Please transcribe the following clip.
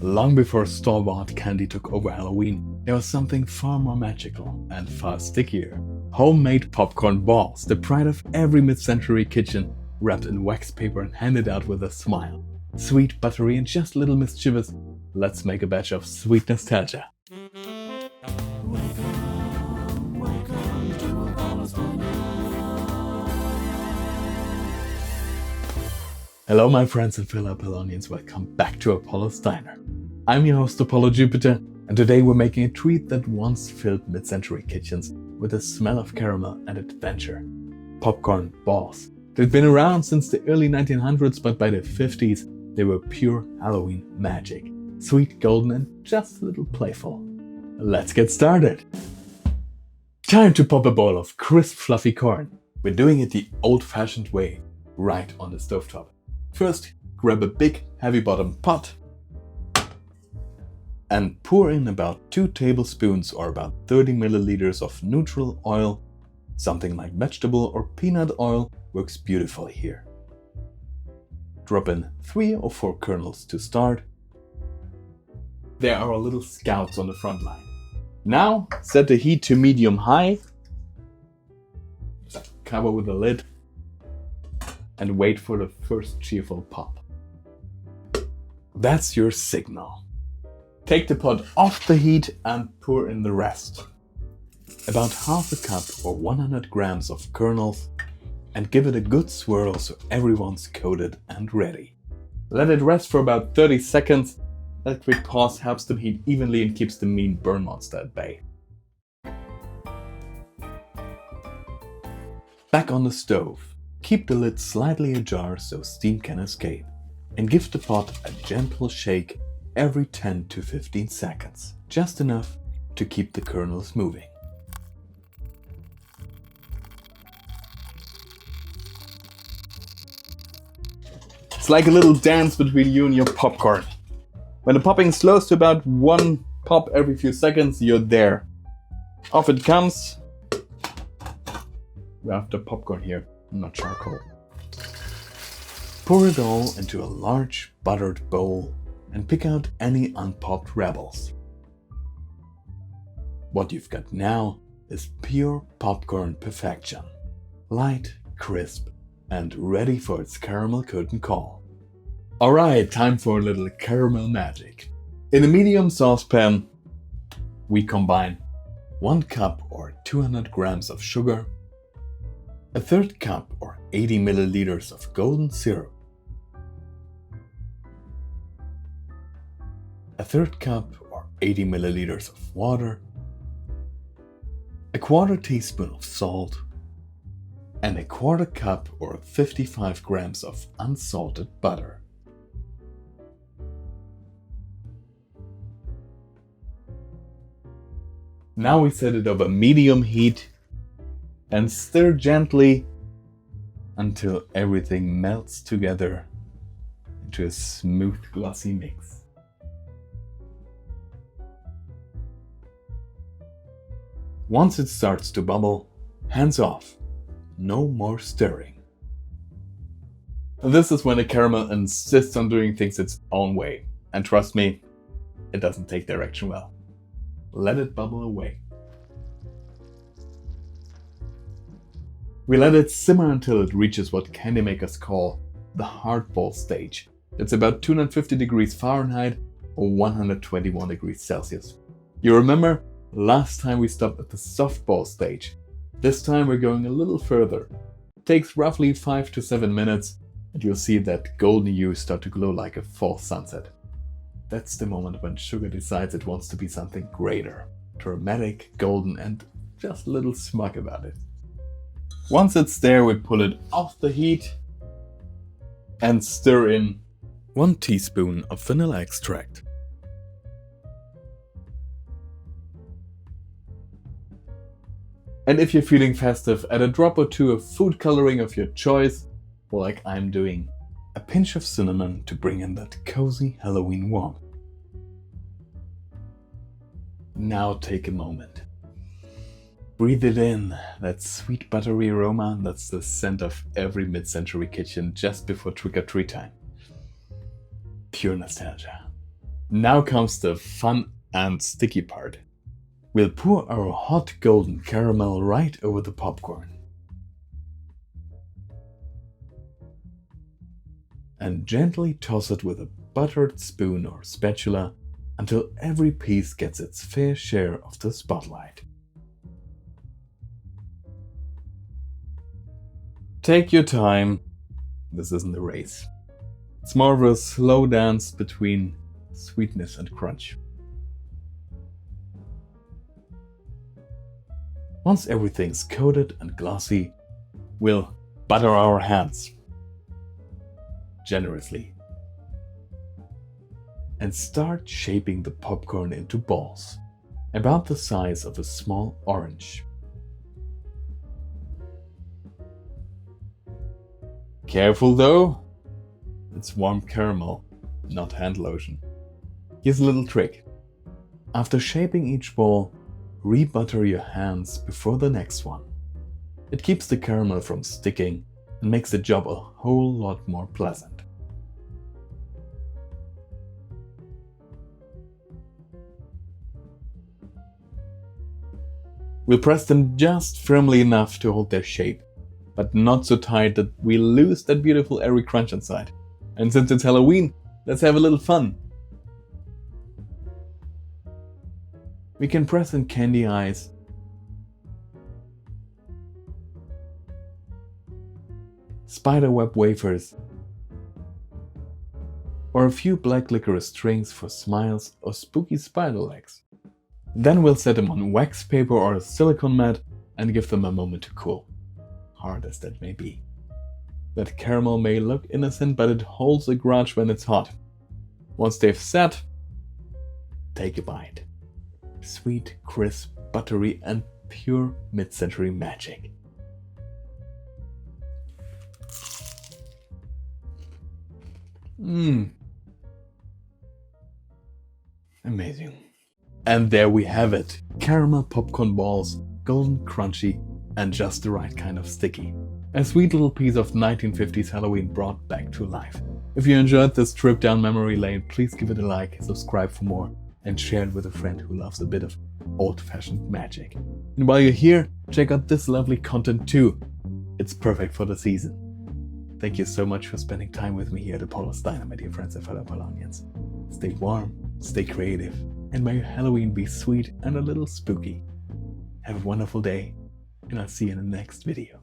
Long before store-bought candy took over Halloween, there was something far more magical and far stickier. Homemade popcorn balls, the pride of every mid-century kitchen, wrapped in wax paper and handed out with a smile. Sweet, buttery, and just a little mischievous. Let's make a batch of sweet nostalgia. Hello my friends and fellow Apollonians, welcome back to Apaulo's Diner. I'm your host Apollo Jupiter, and today we're making a treat that once filled mid-century kitchens with the smell of caramel and adventure. Popcorn balls. They've been around since the early 1900s, but by the 50s they were pure Halloween magic. Sweet, golden, and just a little playful. Let's get started! Time to pop a bowl of crisp fluffy corn. We're doing it the old-fashioned way, right on the stovetop. First, grab a big, heavy-bottomed pot and pour in about 2 tablespoons or about 30 milliliters of neutral oil. Something like vegetable or peanut oil works beautifully here. Drop in 3 or 4 kernels to start. There are our little scouts on the front line. Now, set the heat to medium-high. Cover with a lid. And wait for the first cheerful pop. That's your signal. Take the pot off the heat and pour in the rest. About half a cup or 100 grams of kernels, and give it a good swirl so everyone's coated and ready. Let it rest for about 30 seconds. That quick pause helps them heat evenly and keeps the mean burn monster at bay. Back on the stove. Keep the lid slightly ajar so steam can escape, and give the pot a gentle shake every 10 to 15 seconds, just enough to keep the kernels moving. It's like a little dance between you and your popcorn. When the popping slows to about 1 pop every few seconds, you're there. Off it comes. We have the popcorn here. Not charcoal. Pour it all into a large buttered bowl and pick out any unpopped rebels. What you've got now is pure popcorn perfection. Light, crisp, and ready for its caramel curtain call. Alright, time for a little caramel magic. In a medium saucepan, we combine 1 cup or 200 grams of sugar, a 1/3 cup or 80 milliliters of golden syrup, a 1/3 cup or 80 milliliters of water, a 1/4 teaspoon of salt, and a 1/4 cup or 55 grams of unsalted butter. Now we set it over medium heat and stir gently until everything melts together into a smooth, glossy mix. Once it starts to bubble, hands off. No more stirring. This is when the caramel insists on doing things its own way. And trust me, it doesn't take direction well. Let it bubble away. We let it simmer until it reaches what candy makers call the hardball stage. It's about 250 degrees Fahrenheit or 121 degrees Celsius. You remember, last time we stopped at the softball stage. This time we're going a little further. It takes roughly 5 to 7 minutes, and you'll see that golden hue start to glow like a fall sunset. That's the moment when sugar decides it wants to be something greater, dramatic, golden, and just a little smug about it. Once it's there, we pull it off the heat and stir in 1 teaspoon of vanilla extract, and if you're feeling festive, add a drop or 2 of food coloring of your choice, or like I'm doing, a pinch of cinnamon to bring in that cozy Halloween warmth. Now take a moment. Breathe it in, that sweet buttery aroma that's the scent of every mid-century kitchen just before trick-or-treat time. Pure nostalgia. Now comes the fun and sticky part. We'll pour our hot golden caramel right over the popcorn. And gently toss it with a buttered spoon or spatula until every piece gets its fair share of the spotlight. Take your time. This isn't a race. It's more of a slow dance between sweetness and crunch. Once everything's coated and glossy, we'll butter our hands generously and start shaping the popcorn into balls about the size of a small orange. Careful though, it's warm caramel, not hand lotion. Here's a little trick. After shaping each ball, re-butter your hands before the next one. It keeps the caramel from sticking and makes the job a whole lot more pleasant. We'll press them just firmly enough to hold their shape, but not so tight that we lose that beautiful airy crunch inside. And since it's Halloween, let's have a little fun. We can press in candy eyes, spiderweb wafers, or a few black licorice strings for smiles or spooky spider legs. Then we'll set them on wax paper or a silicone mat and give them a moment to cool, hard as that may be. That caramel may look innocent, but it holds a grudge when it's hot. Once they've set, take a bite. Sweet, crisp, buttery, and pure mid-century magic. Amazing. And there we have it. Caramel popcorn balls, golden crunchy, and just the right kind of sticky. A sweet little piece of 1950s Halloween brought back to life. If you enjoyed this trip down memory lane, please give it a like, subscribe for more, and share it with a friend who loves a bit of old-fashioned magic. And while you're here, check out this lovely content too. It's perfect for the season. Thank you so much for spending time with me here at Apaulo Diner, my dear friends and fellow Apollonians. Stay warm, stay creative, and may your Halloween be sweet and a little spooky. Have a wonderful day, and I'll see you in the next video.